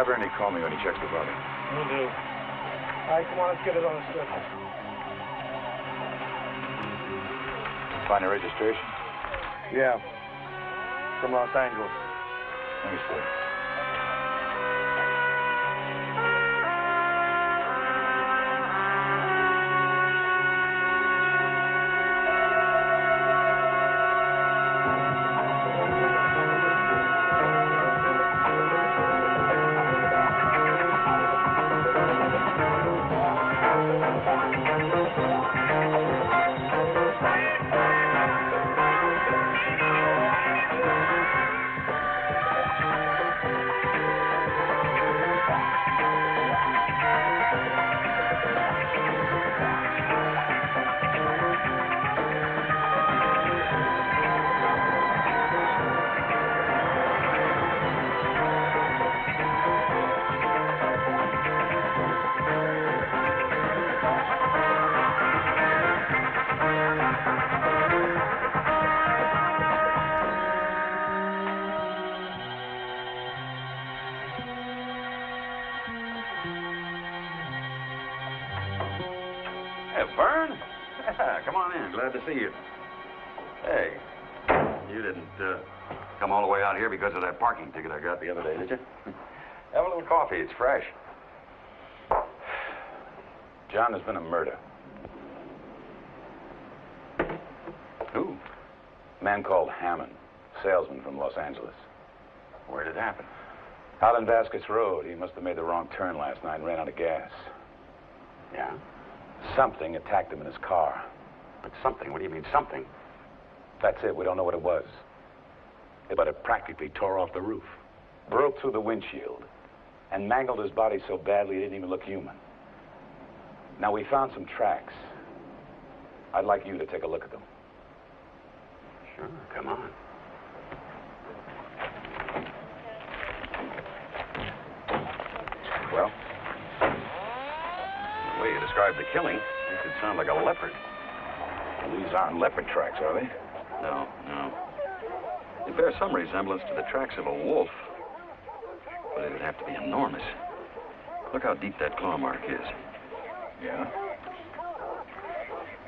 Have Ernie call me when he checks the body. Will do. All right, come on, let's get it on the surface. Find a registration? Yeah. From Los Angeles. Let me see. Vern? Come on in. Glad to see you. Hey, you didn't come all the way out here because of that parking ticket I got the other day, did you? Have a little coffee. It's fresh. John, there's been a murder. Who? A man called Hammond, salesman from Los Angeles. Where did it happen? Out on Vasquez Road. He must have made the wrong turn last night and ran out of gas. Yeah? Something attacked him in his car. But something? What do you mean, something? That's it. We don't know what it was. But it practically tore off the roof, broke through the windshield, and mangled his body so badly he didn't even look human. Now, we found some tracks. I'd like you to take a look at them. Sure, come on. Well? The way you described the killing, makes it sound like a leopard. Well, these aren't leopard tracks, are they? No, no. They bear some resemblance to the tracks of a wolf. But it'd have to be enormous. Look how deep that claw mark is. Yeah?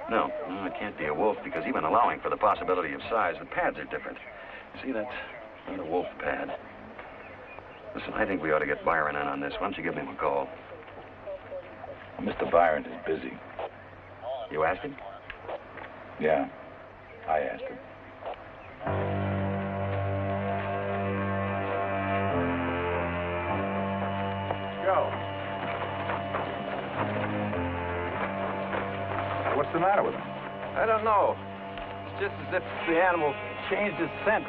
No, it can't be a wolf because even allowing for the possibility of size, the pads are different. You see, that's not a wolf pad. Listen, I think we ought to get Byron in on this. Why don't you give him a call? Well, Mr. Byron is busy. You asked him? Yeah, I asked him. Go. What's the matter with him? I don't know. It's just as if the animal changed its scent.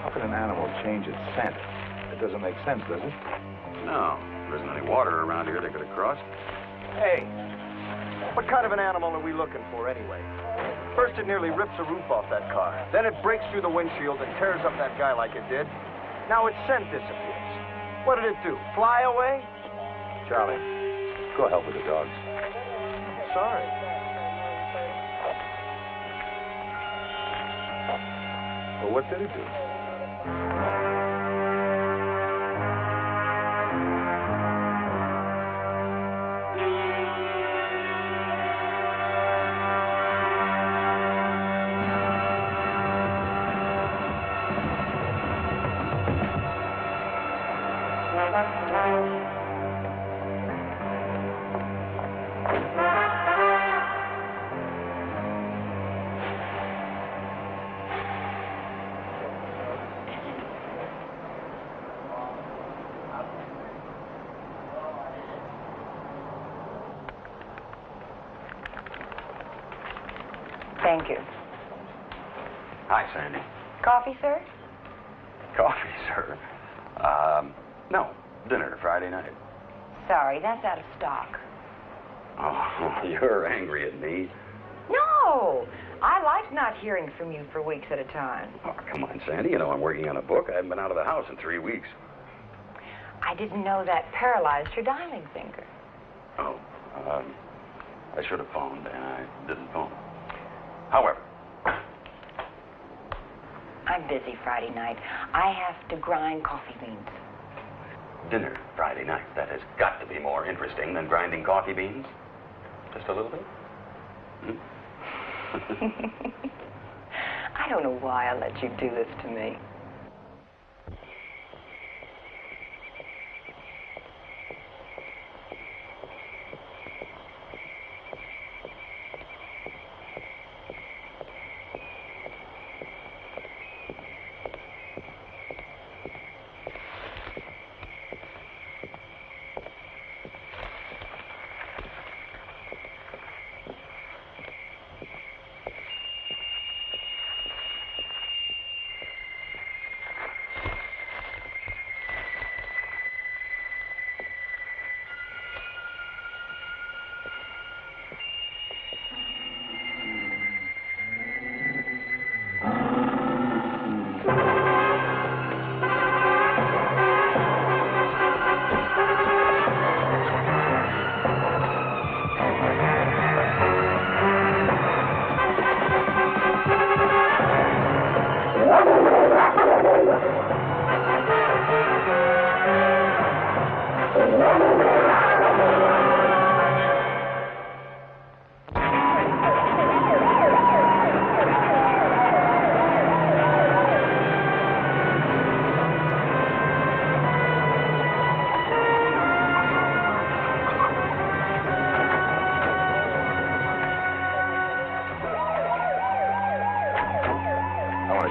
How can an animal change its scent? It doesn't make sense, does it? No. There isn't any water around here they could have crossed. Hey, what kind of an animal are we looking for anyway? First, it nearly rips the roof off that car. Then it breaks through the windshield and tears up that guy like it did. Now its scent disappears. What did it do? Fly away? Charlie, go help with the dogs. Sorry. Well, what did it do? Thank you. Hi, Sandy. Coffee, sir? Coffee, sir? No. Dinner Friday night. Sorry, that's out of stock. Oh, you're angry at me. No! I like not hearing from you for weeks at a time. Oh, come on, Sandy. You know I'm working on a book. I haven't been out of the house in 3 weeks. I didn't know that paralyzed your dialing finger. Oh, I should have phoned, and I didn't phone. However, I'm busy Friday night. I have to grind coffee beans. Dinner Friday night. That has got to be more interesting than grinding coffee beans. Just a little bit? I don't know why I let you do this to me.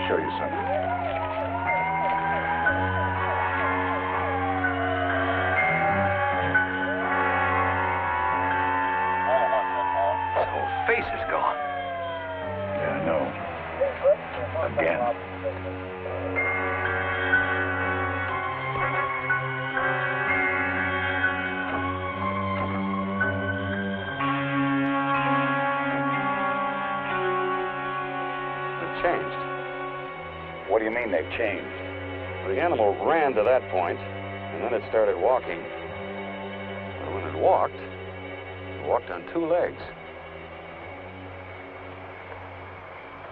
Show you something. His whole face is gone. Yeah, I know. Again. It changed. What do you mean they've changed? Well, the animal ran to that point, and then it started walking. But when it walked on two legs.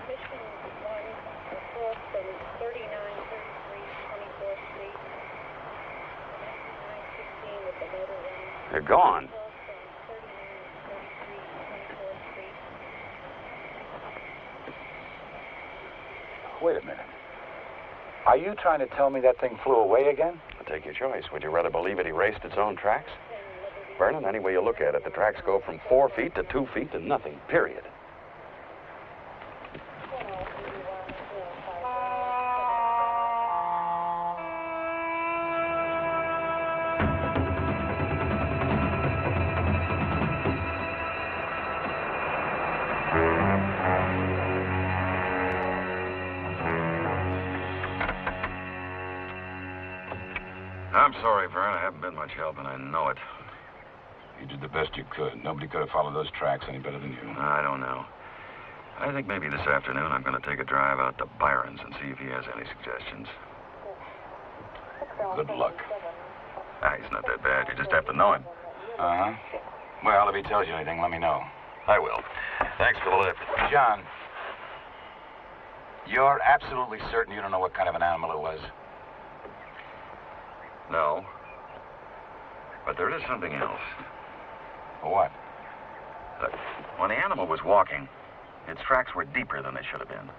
Mission 1, a call from 3933 24th Street. 916 with the motor running. They're gone. Call from 3933 24th Street. Wait a minute. Are you trying to tell me that thing flew away again? Take your choice. Would you rather believe it erased its own tracks? Vernon, any way you look at it, the tracks go from 4 feet to 2 feet to nothing, period. I'm sorry, Vern. I haven't been much help, and I know it. You did the best you could. Nobody could have followed those tracks any better than you. I don't know. I think maybe this afternoon I'm going to take a drive out to Byron's and see if he has any suggestions. Good luck. He's not that bad. You just have to know him. Uh-huh. Well, if he tells you anything, let me know. I will. Thanks for the lift. John, you're absolutely certain you don't know what kind of an animal it was? No. But there is something else. What? Look, when the animal was walking, its tracks were deeper than they should have been.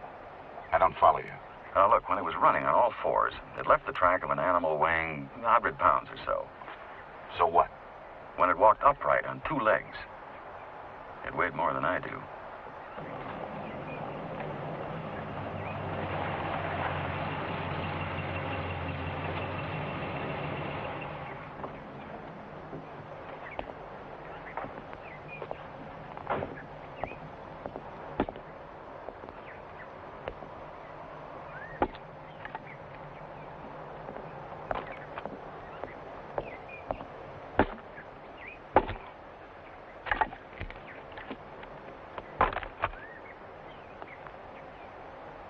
I don't follow you. Now, look, when it was running on all fours, it left the track of an animal weighing 100 pounds or so. So what? When it walked upright on 2 legs, it weighed more than I do.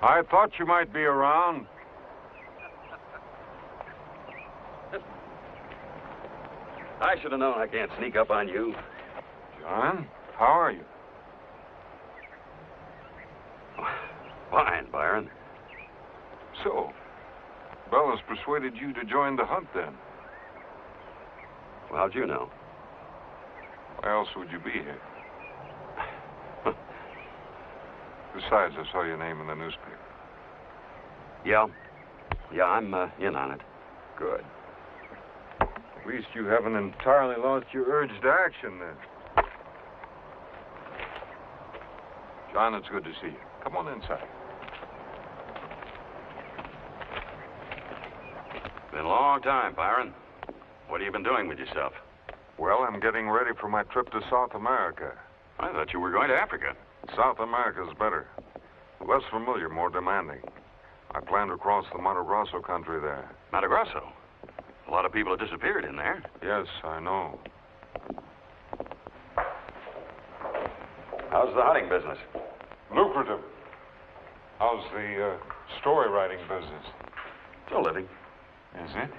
I thought you might be around. I should have known I can't sneak up on you. John, how are you? Fine, Byron. So, Bella's persuaded you to join the hunt, then? Well, how'd you know? Why else would you be here? Besides, I saw your name in the newspaper. Yeah, I'm in on it. Good. At least you haven't entirely lost your urge to action, then. John, it's good to see you. Come on inside. Been a long time, Byron. What have you been doing with yourself? Well, I'm getting ready for my trip to South America. I thought you were going to Africa. South America's better. Less familiar, more demanding. I plan to cross the Mato Grosso country there. Mato Grosso? A lot of people have disappeared in there. Yes, I know. How's the hunting business? Lucrative. How's the story writing business? Still living. Is it?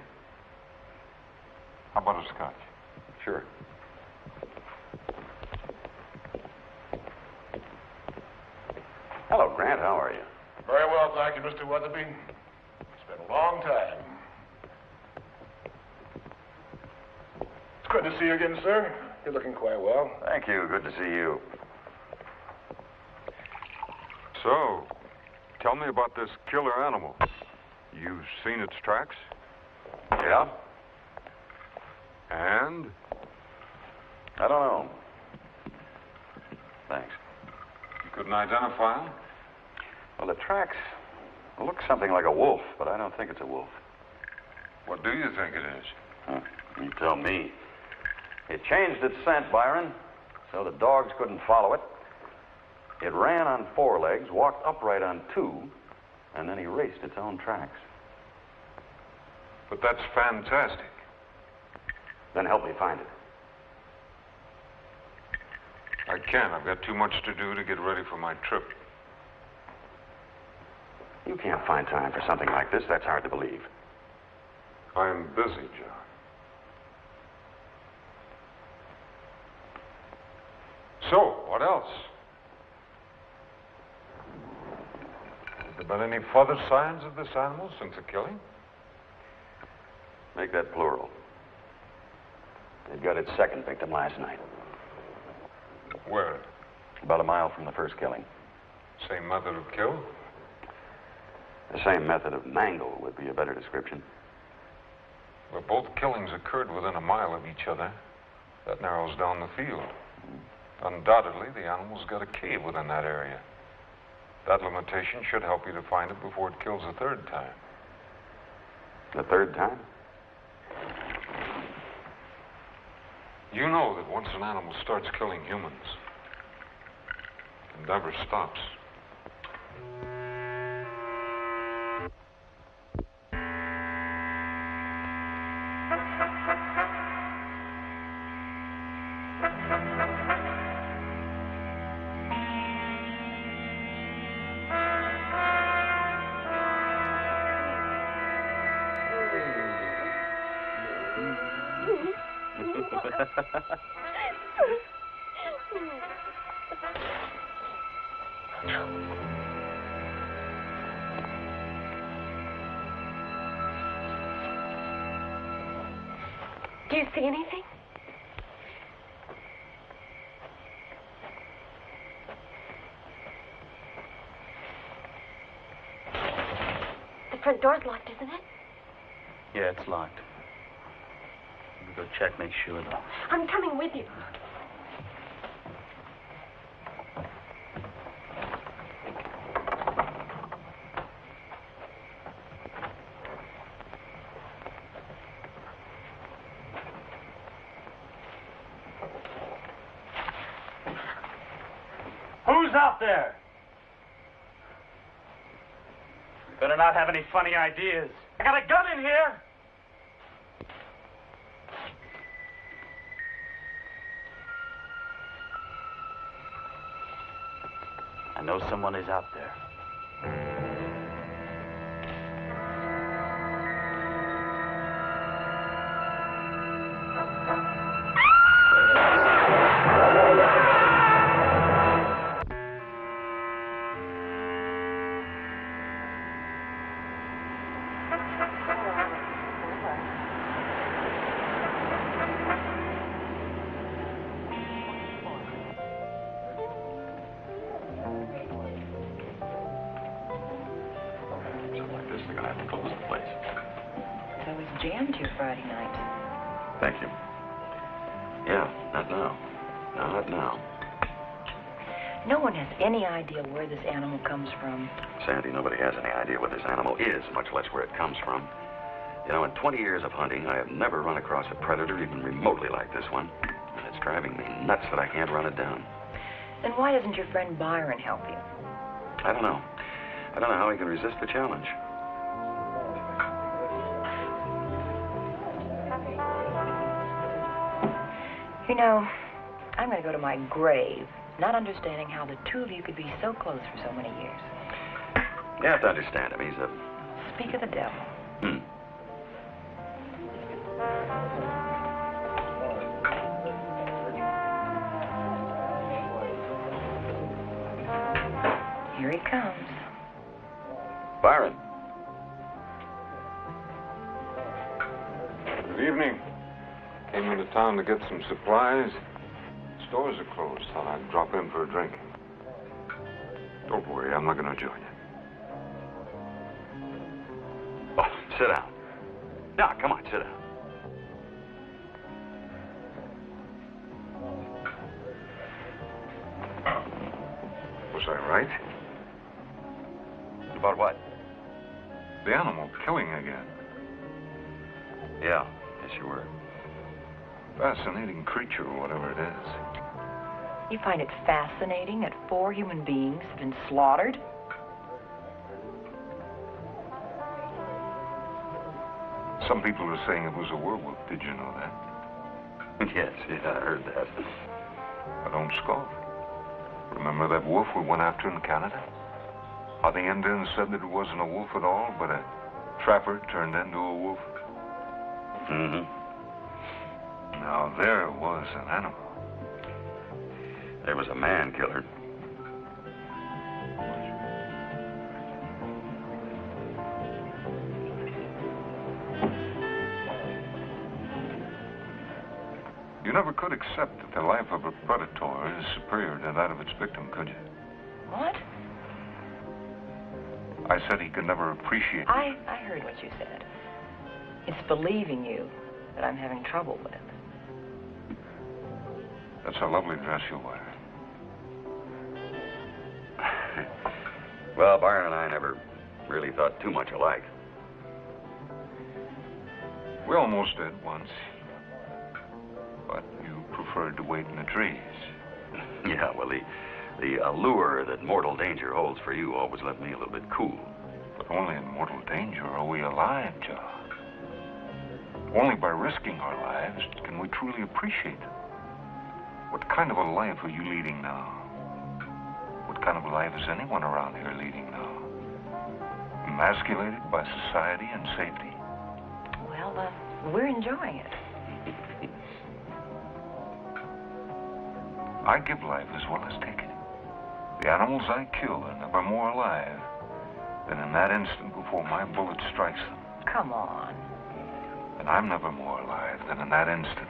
How about a scotch? Sure. Hello, Grant. How are you? Very well, thank you, Mr. Weatherby. It's been a long time. It's good to see you again, sir. You're looking quite well. Thank you. Good to see you. So, tell me about this killer animal. You've seen its tracks? Yeah? And? I don't know. Thanks. You couldn't identify him? Well, the tracks look something like a wolf, but I don't think it's a wolf. What do you think it is? Huh, you tell me. It changed its scent, Byron, so the dogs couldn't follow it. It ran on 4 legs, walked upright on 2, and then erased its own tracks. But that's fantastic. Then help me find it. I can't. I've got too much to do to get ready for my trip. You can't find time for something like this. That's hard to believe. I'm busy, John. So, what else? Have there been any further signs of this animal since the killing? Make that plural. It got its second victim last night. Where? About a mile from the first killing. Same method of kill? The same method of mangle would be a better description. Well, both killings occurred within a mile of each other. That narrows down the field. Undoubtedly, the animal's got a cave within that area. That limitation should help you to find it before it kills a third time. The third time? You know that once an animal starts killing humans, it never stops. Do you see anything? The front door's locked, isn't it? Yeah, it's locked. Let me go check, make sure, though. I'm coming with you. Who's out there? Better not have any funny ideas. I got a gun in here. I know someone is out there. have to close the place. So it's jammed here Friday night. Thank you. Yeah, not now. No, not now. No one has any idea where this animal comes from. Sandy, nobody has any idea what this animal is, much less where it comes from. You know, in 20 years of hunting, I have never run across a predator even remotely like this one. And it's driving me nuts that I can't run it down. Then why doesn't your friend Byron help you? I don't know. I don't know how he can resist the challenge. You know, I'm going to go to my grave, not understanding how the two of you could be so close for so many years. You have to understand him. He's a... Speak of the devil. Here he comes. Byron. Good evening. Came into town to get some supplies. Stores are closed. Thought I'd drop in for a drink. Don't worry, I'm not going to join you. Oh, sit down. Now, come on, sit down. Was I right? About what? The animal killing again. Yeah, yes, you were. Fascinating creature, whatever it is. You find it fascinating that 4 human beings have been slaughtered? Some people are saying it was a werewolf. Did you know that? Yes, yeah, I heard that. I don't scoff. Remember that wolf we went after in Canada? How the Indians said that it wasn't a wolf at all, but a trapper turned into a wolf? Mm-hmm. Now, there was an animal. There was a man killer. You never could accept that the life of a predator is superior to that of its victim, could you? What? I said he could never appreciate it. I heard what you said. It's believing you that I'm having trouble with. That's a lovely dress you're wearing. Well, Byron and I never really thought too much alike. We almost did once. But you preferred to wait in the trees. Yeah, well, the allure that mortal danger holds for you always left me a little bit cool. But only in mortal danger are we alive, John. Only by risking our lives can we truly appreciate them. What kind of a life are you leading now? What kind of a life is anyone around here leading now? Emasculated by society and safety? Well, we're enjoying it. I give life as well as take it. The animals I kill are never more alive than in that instant before my bullet strikes them. Come on. And I'm never more alive than in that instant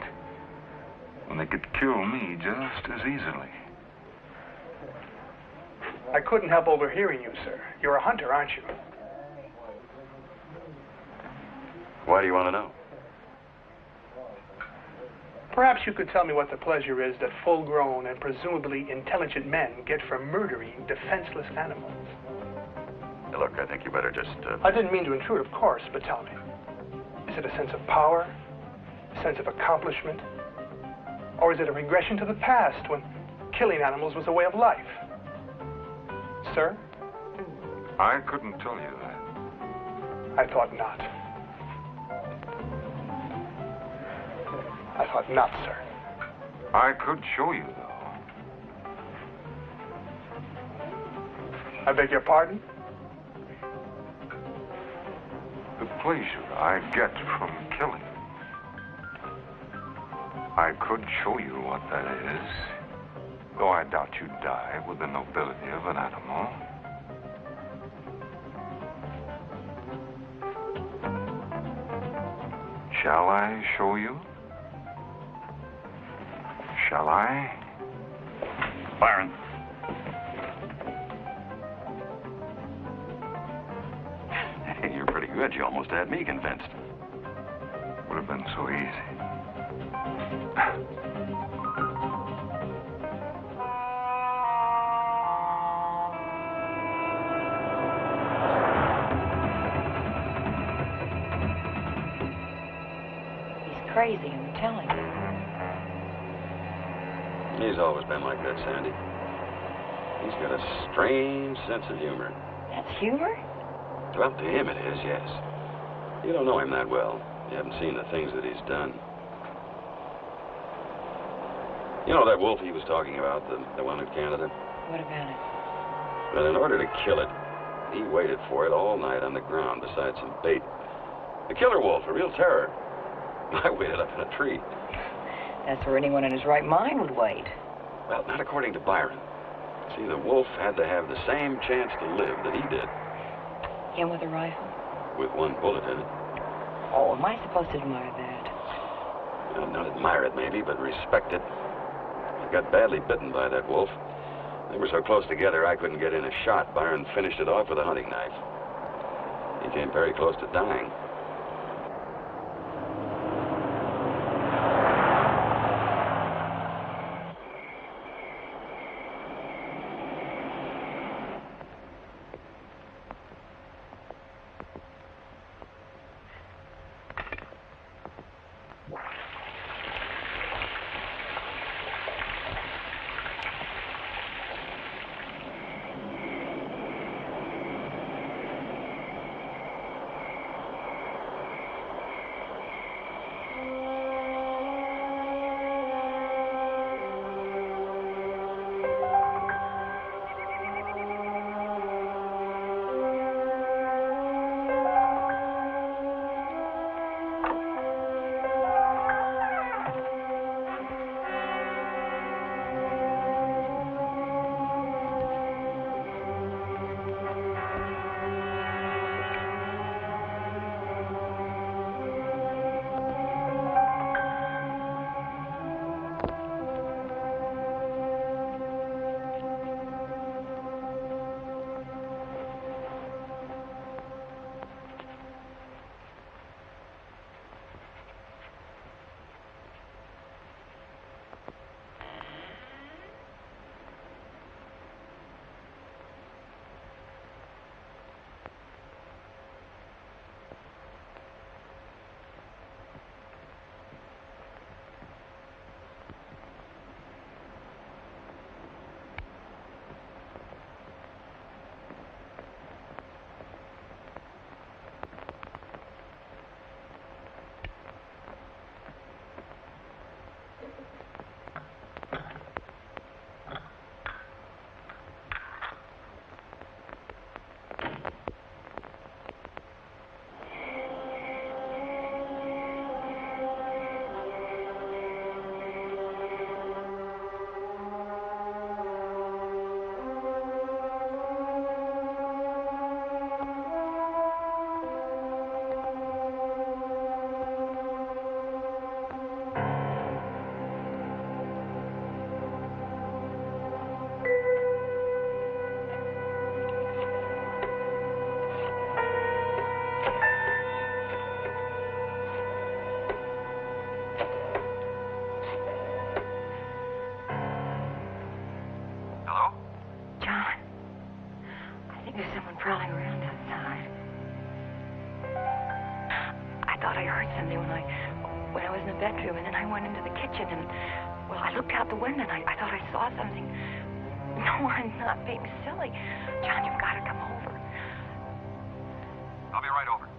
when they could kill me just as easily. I couldn't help overhearing you, sir. You're a hunter, aren't you? Why do you want to know? Perhaps you could tell me what the pleasure is that full-grown and presumably intelligent men get from murdering defenseless animals. Look, I think you better just... I didn't mean to intrude, of course, but tell me. Is it a sense of power? A sense of accomplishment? Or is it a regression to the past when killing animals was a way of life? Sir? I couldn't tell you that. I thought not. I thought not, sir. I could show you, though. I beg your pardon? The pleasure I get from killing. I could show you what that is, though I doubt you'd die with the nobility of an animal. Shall I show you? Shall I? Byron. You're pretty good. good, you almost had me convinced. Would have been so easy. He's crazy, I'm telling you. He's always been like that, Sandy. He's got a strange sense of humor. That's humor? Well, to him it is, yes. You don't know him that well. You haven't seen the things that he's done. You know that wolf he was talking about, the one in Canada? What about it? Well, in order to kill it, he waited for it all night on the ground beside some bait. The killer wolf, a real terror. I waited up in a tree. That's where anyone in his right mind would wait. Well, not according to Byron. See, the wolf had to have the same chance to live that he did. Him with a rifle? With one bullet in it. Oh, am I supposed to admire that? Well, not admire it, maybe, but respect it. I got badly bitten by that wolf. They were so close together I couldn't get in a shot. Byron finished it off with a hunting knife. He came very close to dying. Prowling around outside. I thought I heard something when I was in the bedroom, and then I went into the kitchen, and, well, I looked out the window, and I thought I saw something. No, I'm not being silly. John, you've got to come over. I'll be right over.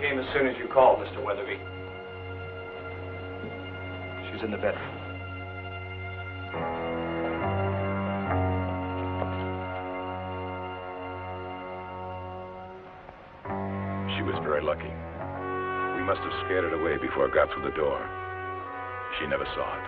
came as soon as you called, Mr. Weatherby. She's in the bedroom. She was very lucky. We must have scared it away before it got through the door. She never saw it.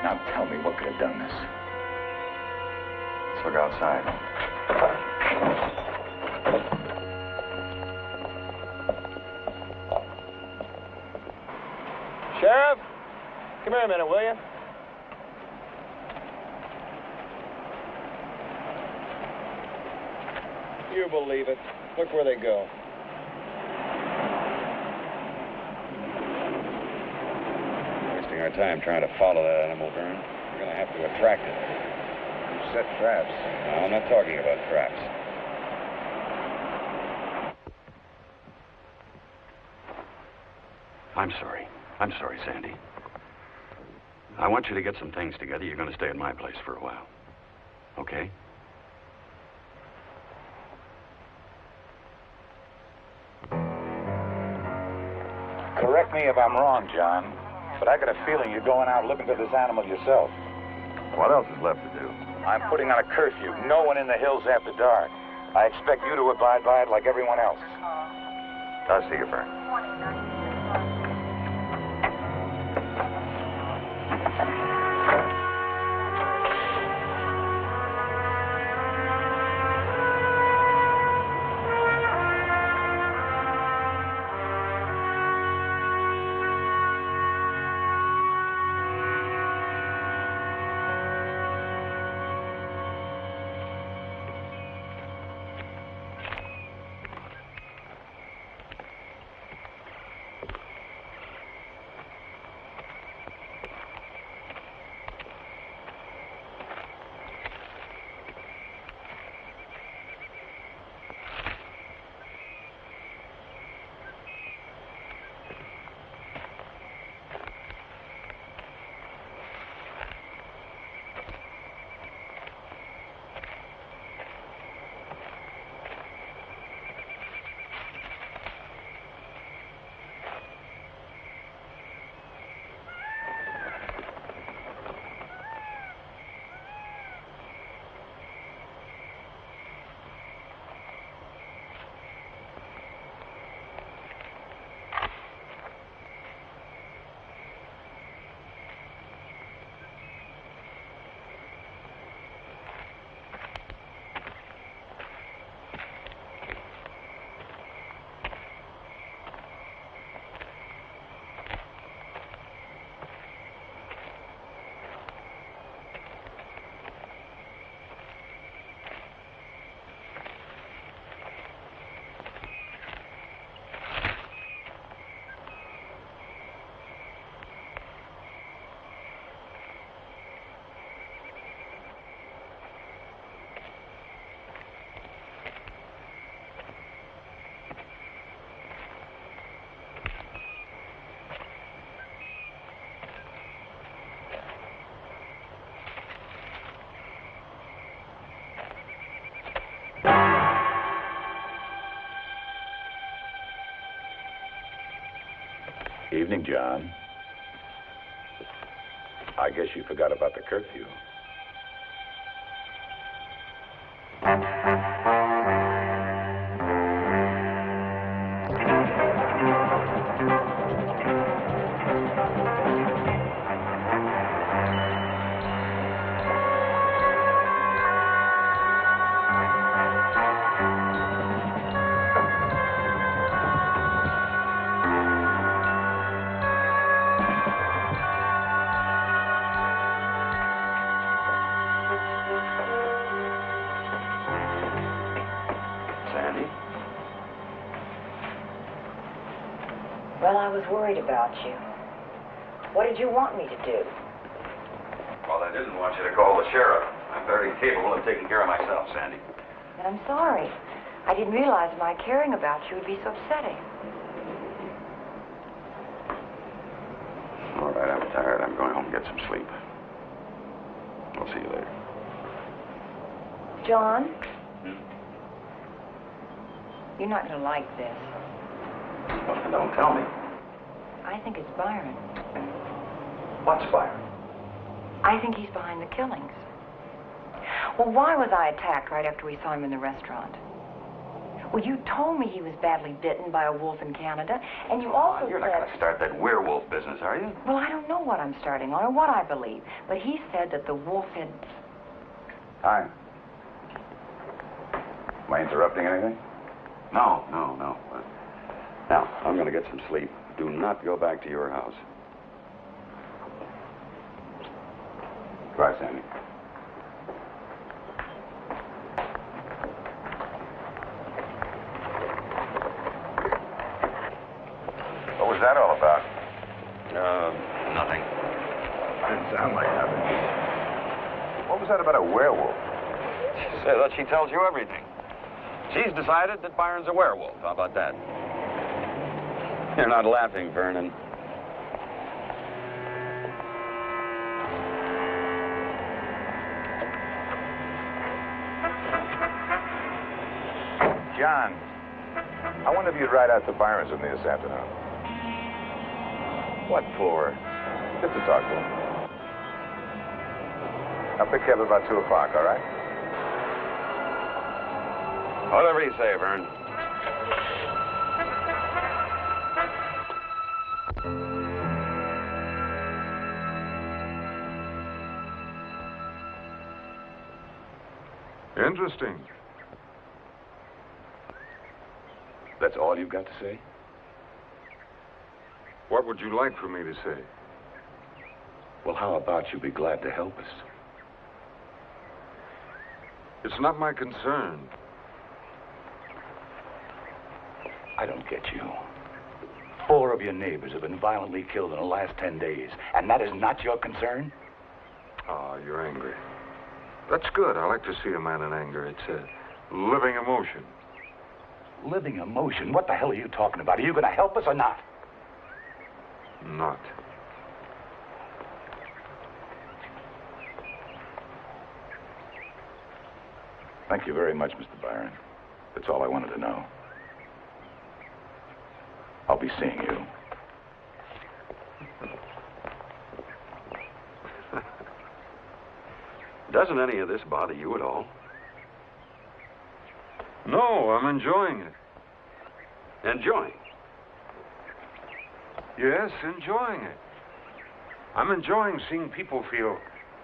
Now tell me what could have done this. Let's look outside. Sheriff, come here a minute, will you? You believe it. Look where they go. Wasting our time trying to follow that animal, Vern. We're going to have to attract it. You set traps. No, I'm not talking about traps. I'm sorry. I'm sorry, Sandy. I want you to get some things together. You're going to stay at my place for a while. Okay? Correct me if I'm wrong, John, but I got a feeling you're going out looking for this animal yourself. What else is left to do? I'm putting on a curfew. No one in the hills after dark. I expect you to abide by it like everyone else. I'll see you, Vern. Evening, John. I guess you forgot about the curfew. Well, I was worried about you. What did you want me to do? Well, I didn't want you to call the sheriff. I'm very capable of taking care of myself, Sandy. And I'm sorry. I didn't realize my caring about you would be so upsetting. All right, I'm tired. I'm going home and get some sleep. I'll see you later. John? You're not going to like this. Well, don't tell me. I think it's Byron. What's Byron? I think he's behind the killings. Well, why was I attacked right after we saw him in the restaurant? Well, you told me he was badly bitten by a wolf in Canada, and you also You're said... not going to start that werewolf business, are you? Well, I don't know what I'm starting on or what I believe, but he said that the wolf had... Hi. Am I interrupting anything? No. Now, I'm going to get some sleep. Do not go back to your house. Goodbye, Sandy. What was that all about? Nothing. Didn't sound like nothing. What was that about a werewolf? Say that she tells you everything. She's decided that Byron's a werewolf. How about that? You're not laughing, Vernon. John, I wonder if you'd ride out to Byron's with me this afternoon. What for? Just to talk to him. I'll pick you up about 2 o'clock, all right? Whatever you say, Vern. Interesting. That's all you've got to say? What would you like for me to say? Well, how about you be glad to help us? It's not my concern. I don't get you. 4 of your neighbors have been violently killed in the last 10 days, and that is not your concern? Ah, you're angry. That's good. I like to see a man in anger. It's a living emotion. Living emotion? What the hell are you talking about? Are you going to help us or not? Not. Thank you very much, Mr. Byron. That's all I wanted to know. I'll be seeing you. Doesn't any of this bother you at all? No, I'm enjoying it. Enjoying? Yes, enjoying it. I'm enjoying seeing people feel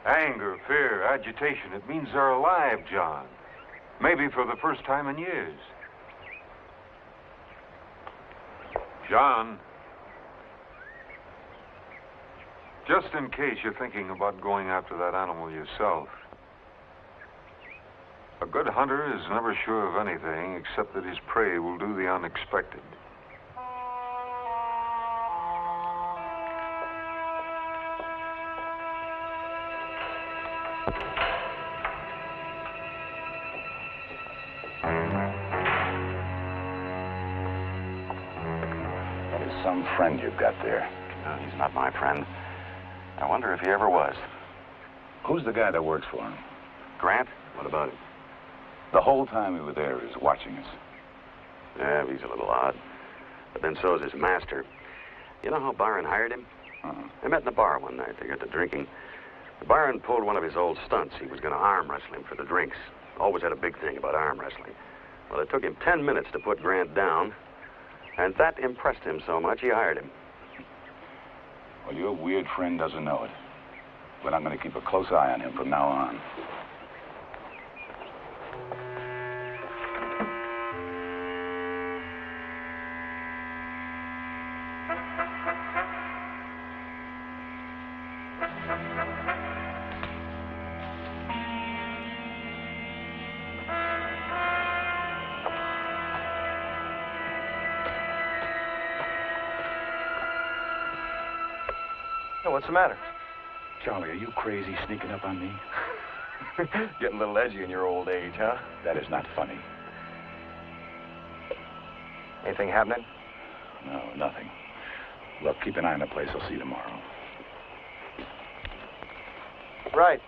anger, fear, agitation. It means they're alive, John. Maybe for the first time in years. John, just in case you're thinking about going after that animal yourself, a good hunter is never sure of anything except that his prey will do the unexpected. That is some friend you've got there. No, he's not my friend. I wonder if he ever was. Who's the guy that works for him? Grant? What about him? The whole time we were there, he was watching us. Yeah, he's a little odd. But then so is his master. You know how Byron hired him? They met in a bar one night. They got to drinking. Byron pulled one of his old stunts. He was going to arm wrestle him for the drinks. Always had a big thing about arm wrestling. Well, it took him 10 minutes to put Grant down, and that impressed him so much he hired him. Well, your weird friend doesn't know it. But I'm going to keep a close eye on him from now on. So what's the matter? Charlie, are you crazy sneaking up on me? Getting a little edgy in your old age, huh? That is not funny. Anything happening? No, nothing. Look, keep an eye on the place. I'll see you tomorrow. Right.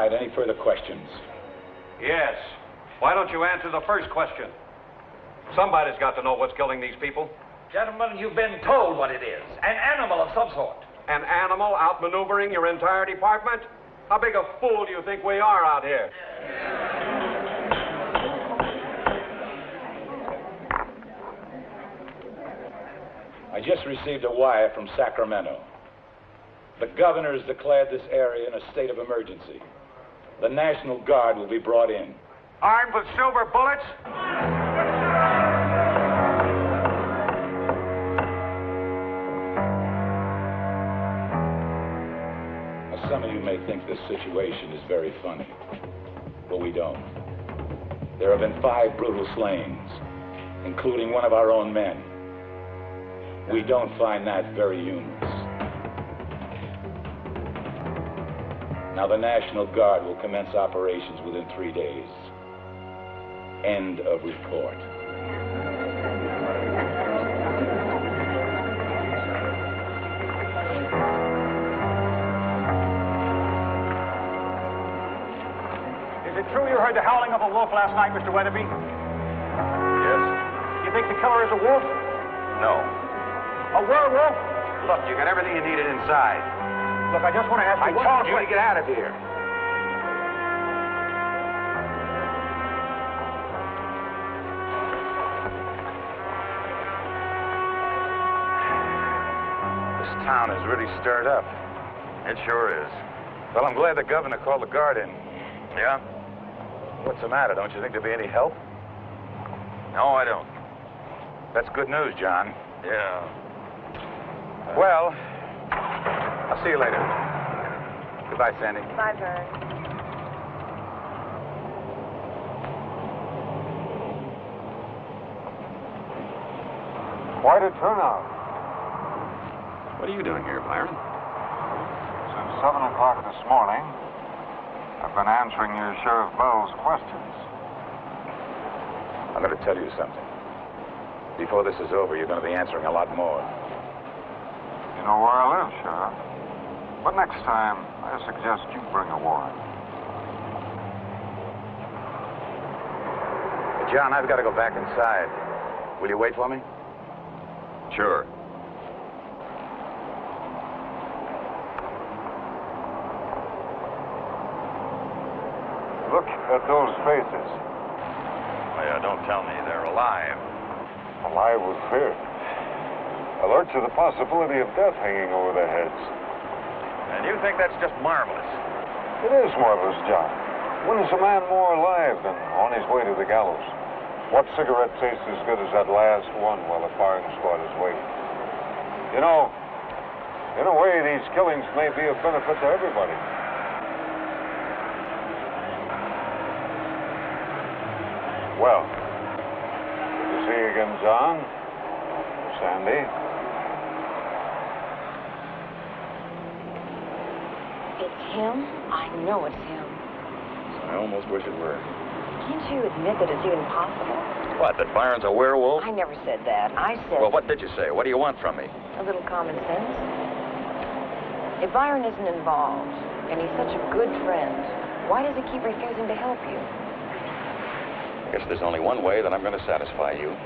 Any further questions? Yes. Why don't you answer the first question? Somebody's got to know what's killing these people. Gentlemen, you've been told what it is. An animal of some sort. An animal outmaneuvering your entire department? How big a fool do you think we are out here? I just received a wire from Sacramento. The governor has declared this area in a state of emergency. The National Guard will be brought in. Armed with silver bullets? Now, some of you may think this situation is very funny, but we don't. There have been 5 brutal slayings, including one of our own men. We don't find that very humorous. Now, the National Guard will commence operations within 3 days. End of report. Is it true you heard the howling of a wolf last night, Mr. Weatherby? Yes. You think the killer is a wolf? No. A werewolf? Look, you got everything you needed inside. Look, I just want to ask you I told you to get out of here. This town is really stirred up. It sure is. Well, I'm glad the governor called the guard in. Yeah? What's the matter? Don't you think there'll be any help? No, I don't. That's good news, John. Yeah. Well, I'll see you later. Goodbye, Sandy. Bye, Vern. Quite a turnout. What are you doing here, Byron? Since 7 o'clock this morning, I've been answering your Sheriff Bell's questions. I'm going to tell you something. Before this is over, you're going to be answering a lot more. You know where I live, Sheriff. But next time, I suggest you bring a warrant. John, I've got to go back inside. Will you wait for me? Sure. Look at those faces. Oh, yeah, don't tell me they're alive. Alive with fear. Alert to the possibility of death hanging over their heads. And you think that's just marvelous? It is marvelous, John. When is a man more alive than on his way to the gallows? What cigarette tastes as good as that last one while the firing squad is waiting? You know, in a way, these killings may be of benefit to everybody. Well, good to see you again, John. Sandy. It's him? I know it's him. I almost wish it were. Can't you admit that it's even possible? What, that Byron's a werewolf? I never said that. I said... Well, what did you say? What do you want from me? A little common sense. If Byron isn't involved, and he's such a good friend, why does he keep refusing to help you? I guess there's only one way that I'm going to satisfy you.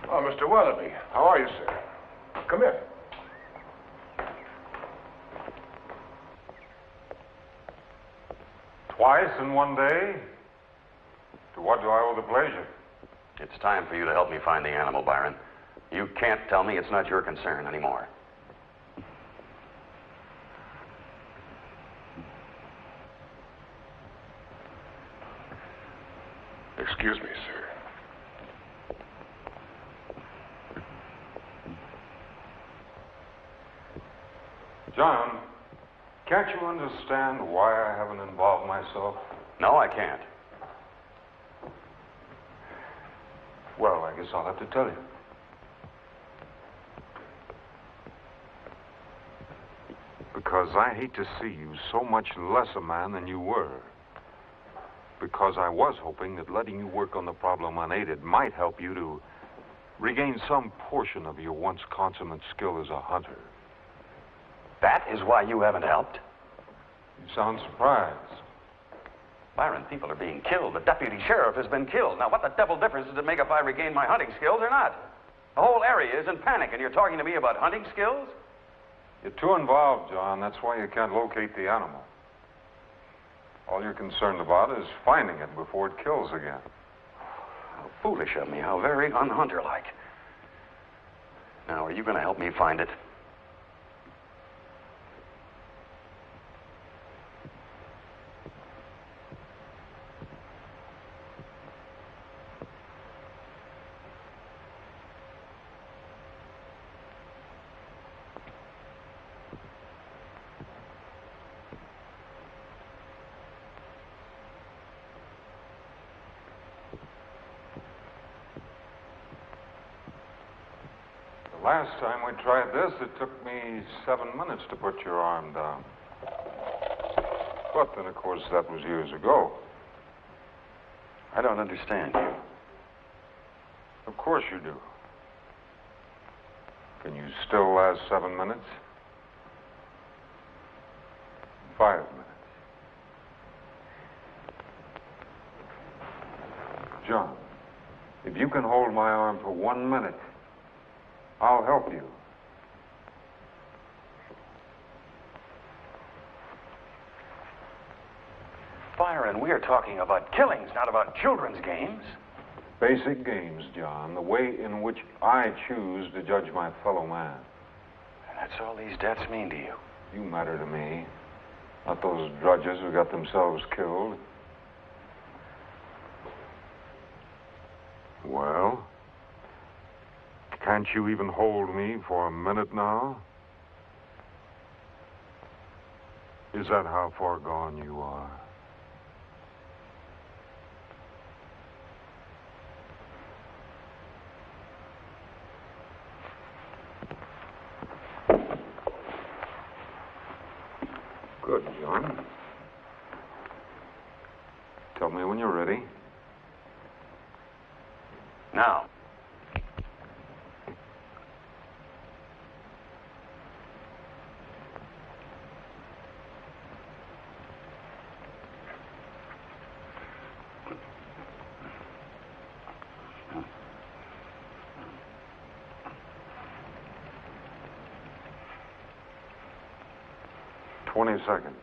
Oh, Mr. Weatherby, how are you, sir? Come in. Twice in one day? To what do I owe the pleasure? It's time for you to help me find the animal, Byron. You can't tell me it's not your concern anymore. Excuse me, sir. John, can't you understand why I haven't involved myself? No, I can't. Well, I guess I'll have to tell you. Because I hate to see you so much less a man than you were. because I was hoping that letting you work on the problem unaided might help you to regain some portion of your once consummate skill as a hunter. That is why you haven't helped? You sound surprised. Byron, people are being killed. The deputy sheriff has been killed. Now, what the devil difference does it make if I regain my hunting skills or not? The whole area is in panic, and you're talking to me about hunting skills? You're too involved, John. That's why you can't locate the animal. All you're concerned about is finding it before it kills again. How foolish of me. How very unhunter-like. Now, are you going to help me find it? Last time we tried this, it took me 7 minutes to put your arm down. But then, of course, that was years ago. I don't understand you. Of course you do. Can you still last 7 minutes? 5 minutes. John, if you can hold my arm for 1 minute, I'll help you. Byron, we are talking about killings, not about children's games. Basic games, John. The way in which I choose to judge my fellow man. And that's all these deaths mean to you. You matter to me. Not those drudges who got themselves killed. Well? Can't you even hold me for a minute now? Is that how far gone you are? Good, John. Tell me when you're ready. Now. Seconds.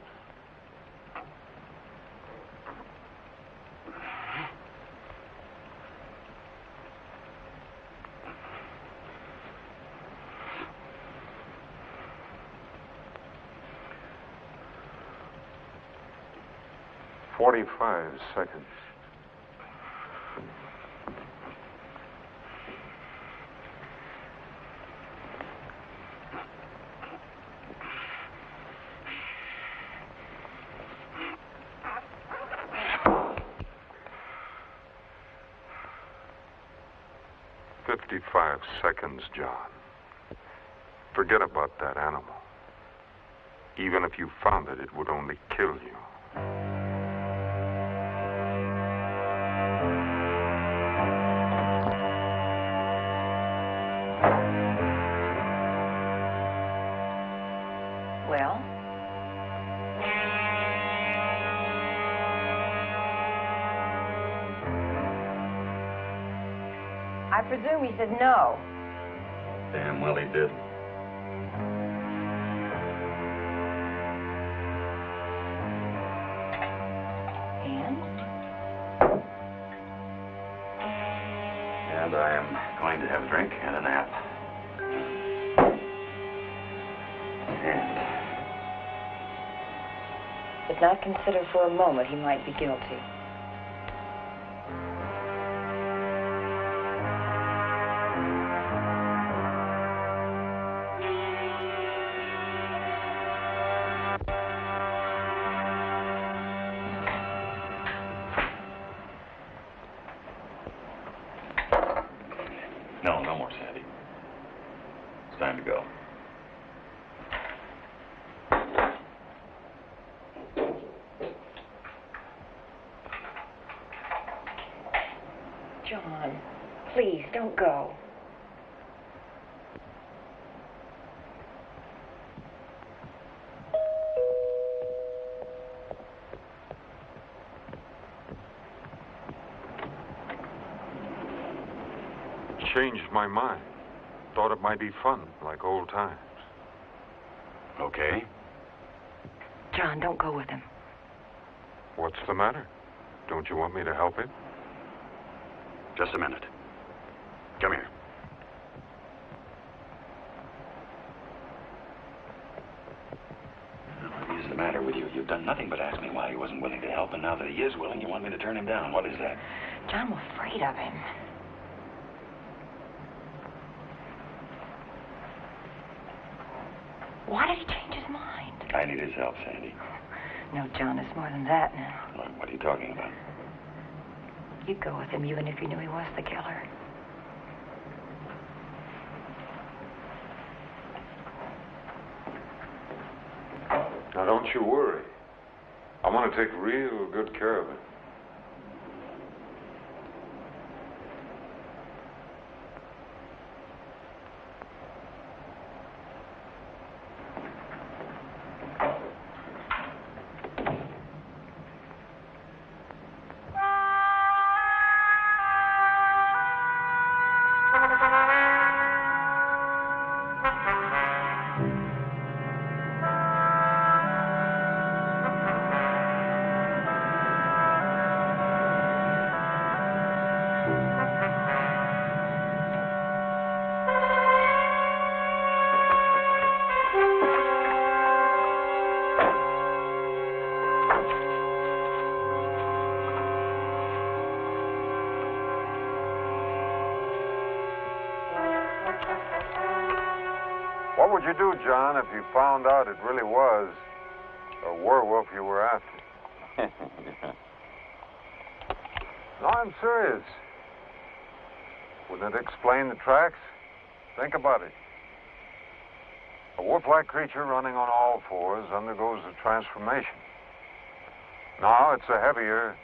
"45 seconds. "55 seconds, John. Forget about that animal. Even if you found it, it would only kill you. Well? I presume he said no. Damn well he did. And I am going to have a drink and a nap. And Did not consider for a moment he might be guilty. no more, Sandy. It's time to go. changed my mind. Thought it might be fun, like old times. Okay. John, don't go with him. What's the matter? Don't you want me to help him? Just a minute. Come here. What is the matter with you? You've done nothing but ask me why he wasn't willing to help, and now that he is willing, you want me to turn him down. What is that? John, I'm afraid of him. Why did he change his mind? I need his help, Sandy. No, John, it's more than that now. What are you talking about? You'd go with him even if you knew he was the killer. Now, don't you worry. I'm going to take real good care of him. What would you do, John, if you found out it really was a werewolf you were after? No, I'm serious. Wouldn't it explain the tracks? Think about it. A wolf-like creature running on all fours undergoes a transformation. Now it's a heavier,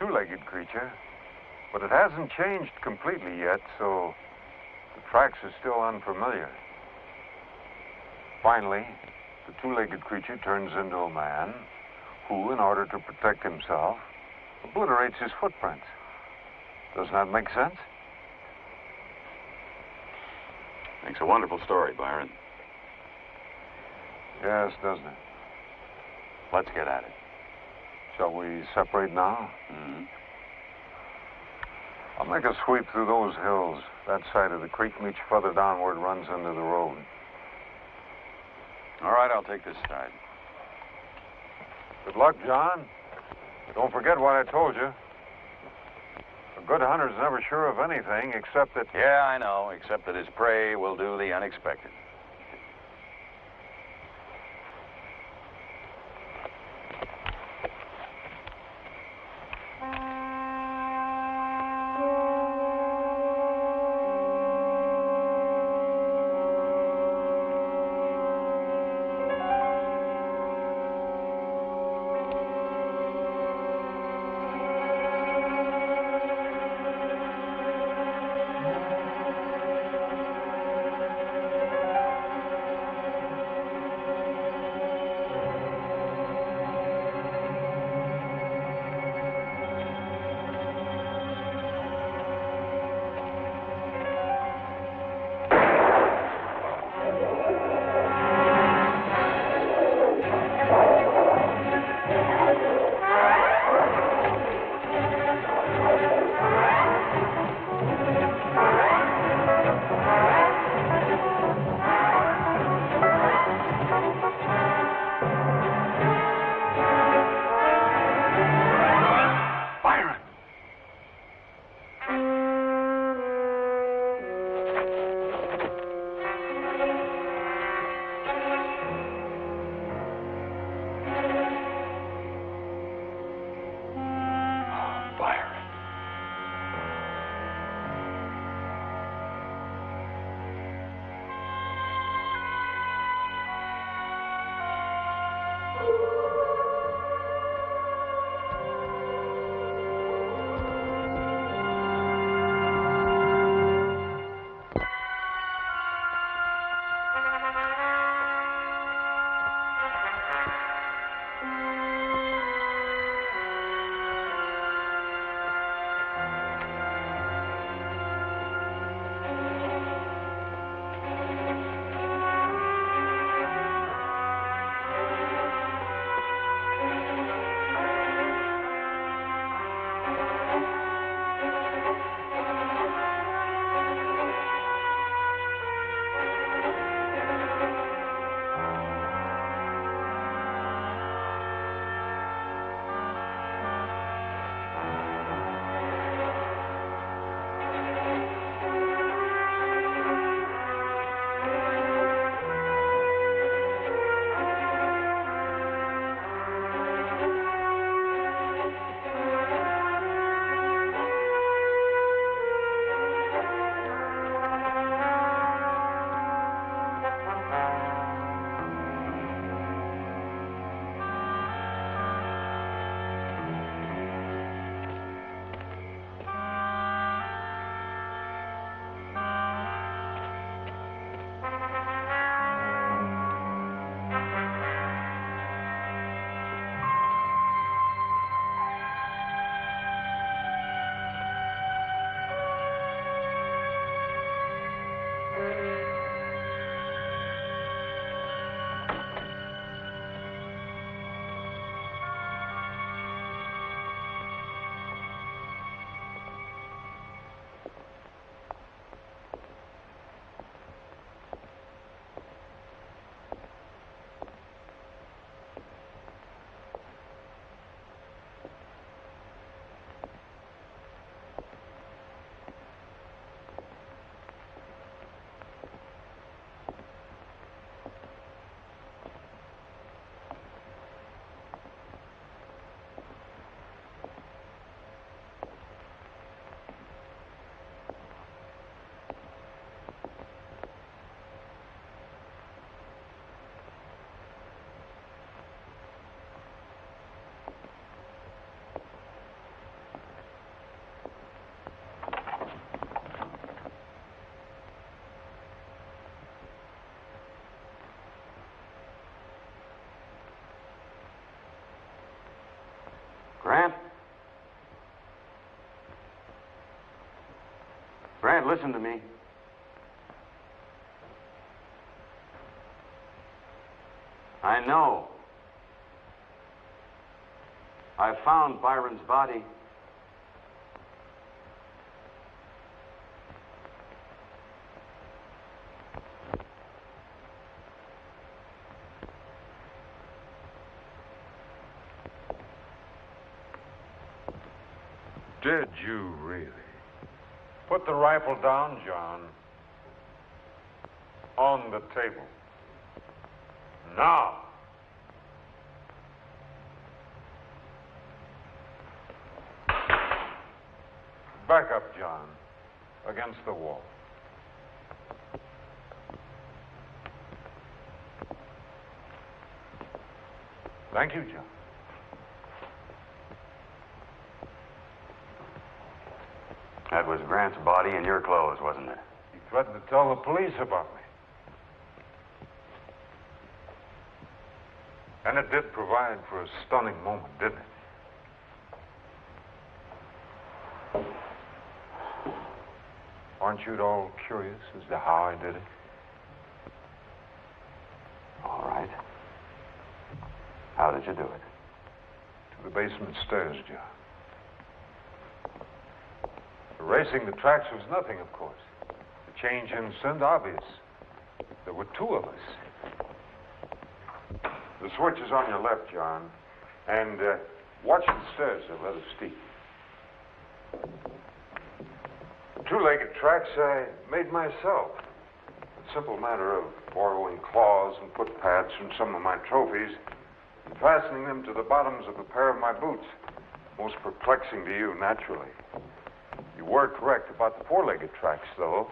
two-legged creature, but it hasn't changed completely yet, so the tracks are still unfamiliar. Finally, the two-legged creature turns into a man who, in order to protect himself, obliterates his footprints. Doesn't that make sense? Makes a wonderful story, Byron. Yes, doesn't it? Let's get at it. Shall we separate now? Mm-hmm. I'll make a sweep through those hills. That side of the creek meets further downward runs into the road. All right, I'll take this side. Good luck, John. Don't forget what I told you. A good hunter's never sure of anything except that... Yeah, I know, except that his prey will do the unexpected. right, listen to me. I know. I found Byron's body. Did you really? Put the rifle down, John. On the table. Now. Back up, John. Against the wall. Thank you, John. That was Grant's body in your clothes, wasn't it? He threatened to tell the police about me. And it did provide for a stunning moment, didn't it? Aren't you at all curious as to how I did it? All right. How did you do it? To the basement stairs, John. Erasing the tracks was nothing, of course. The change in scent, obvious. There were two of us. The switch is on your left, John. And watch the stairs. They're rather steep. The two-legged tracks I made myself. A simple matter of borrowing claws and footpads from some of my trophies and fastening them to the bottoms of a pair of my boots. Most perplexing to you, naturally. You were correct about the four-legged tracks, though.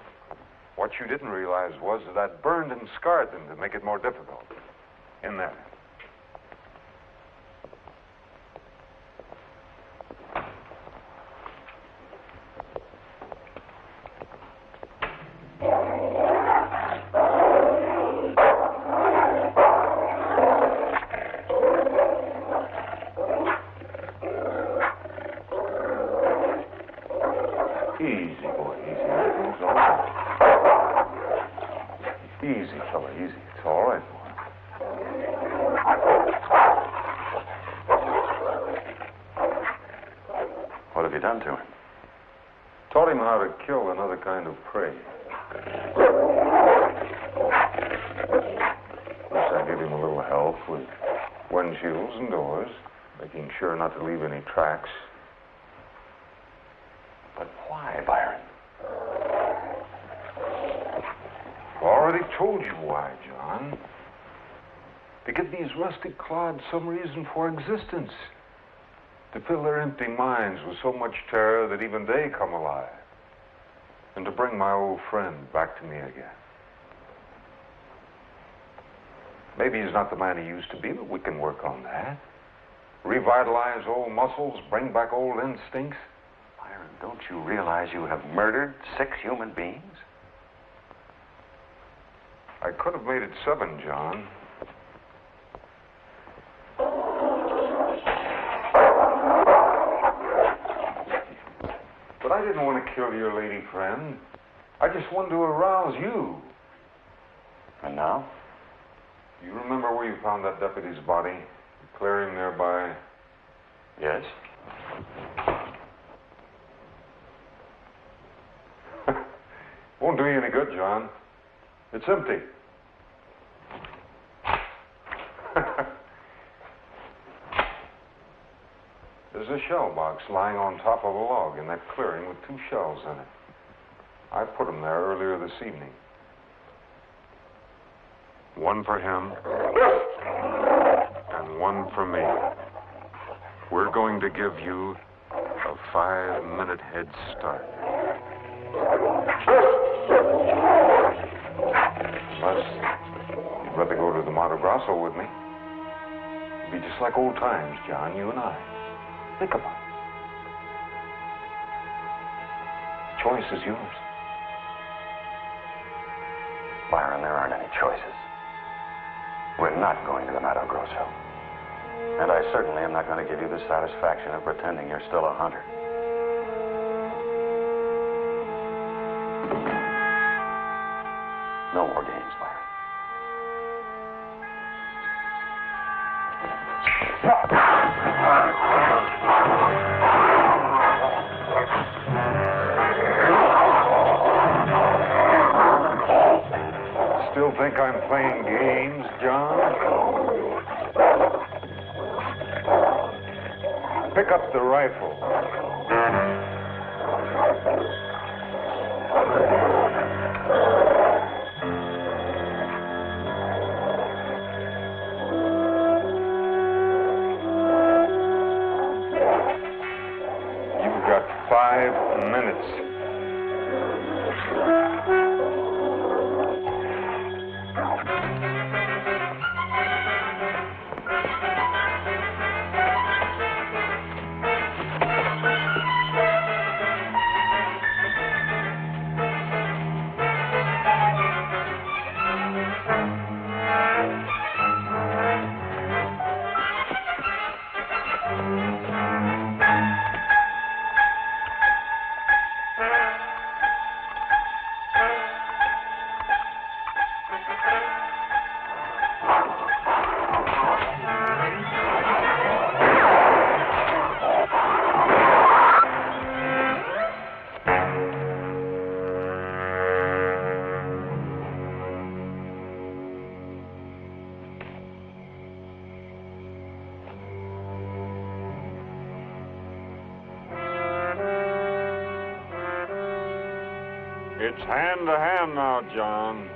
What you didn't realize was that I'd burned and scarred them to make it more difficult. In there. Kill another kind of prey. First, I give him a little help with windshields and doors, making sure not to leave any tracks. But why, Byron? I've already told you why, John. To give these rustic clods some reason for existence. To fill their empty minds with so much terror that even they come alive. And to bring my old friend back to me again. Maybe he's not the man he used to be, but we can work on that. Revitalize old muscles, bring back old instincts. Byron, don't you realize you have murdered 6 human beings? I could have made it 7, John. But I didn't want to kill your lady friend. I just wanted to arouse you. And now? Do you remember where you found that deputy's body? The clearing nearby? Yes. Won't do you any good, John. It's empty. There's a shell box lying on top of a log in that clearing with 2 shells in it. I put them there earlier this evening. One for him, and one for me. We're going to give you a 5-minute head start. Unless you'd rather go to the Mato Grosso with me. It'd be just like old times, John, you and I. Think about it. The choice is yours. Byron, there aren't any choices. We're not going to the Mato Grosso. And I certainly am not going to give you the satisfaction of pretending you're still a hunter. No more games, Byron. Still think I'm playing games, John? Pick up the rifle. You've got 5 minutes. It's hand to hand now, John.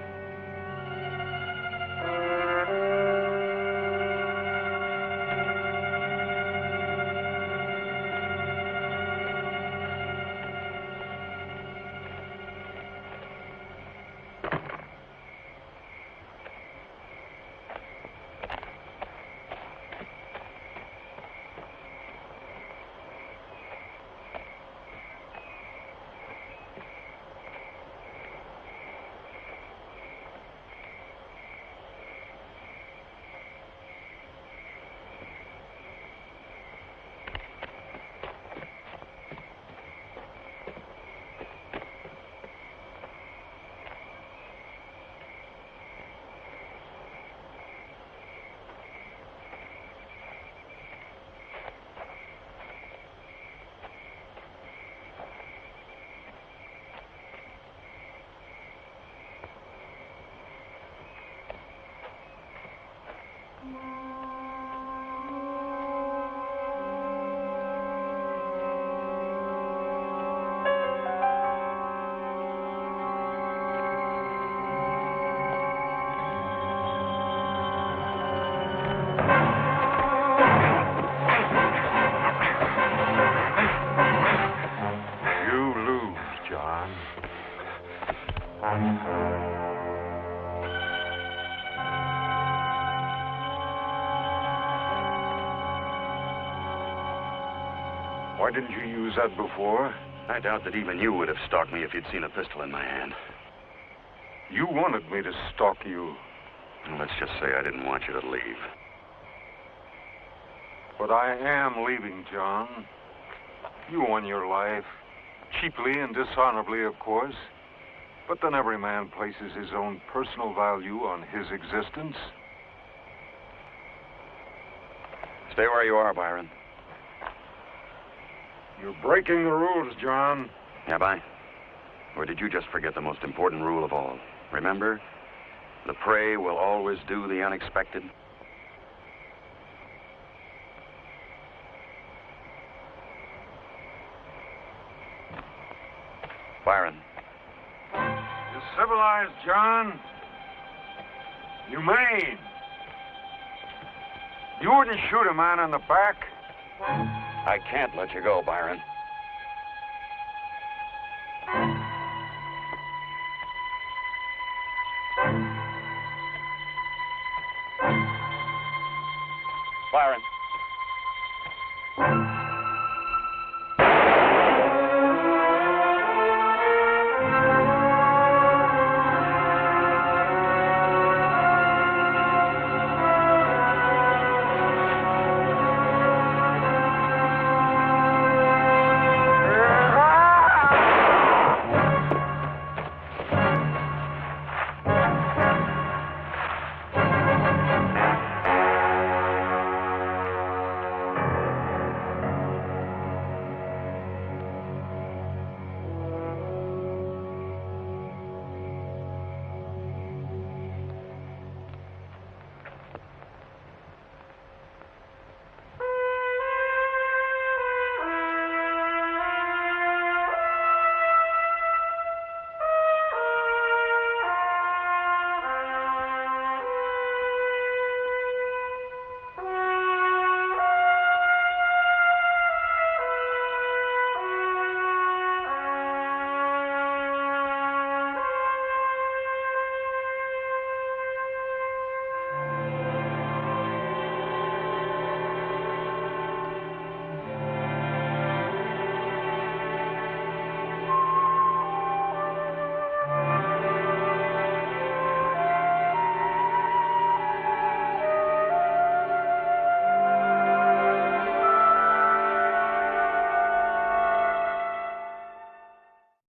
Why didn't you use that before? I doubt that even you would have stalked me if you'd seen a pistol in my hand. You wanted me to stalk you. Well, let's just say I didn't want you to leave. But I am leaving, John. You won your life. Cheaply and dishonorably, of course. But then every man places his own personal value on his existence. Stay where you are, Byron. You're breaking the rules, John. Have I? Or did you just forget the most important rule of all? Remember? The prey will always do the unexpected. Byron. You're civilized, John. Humane. You wouldn't shoot a man in the back. I can't let you go, Byron. Byron.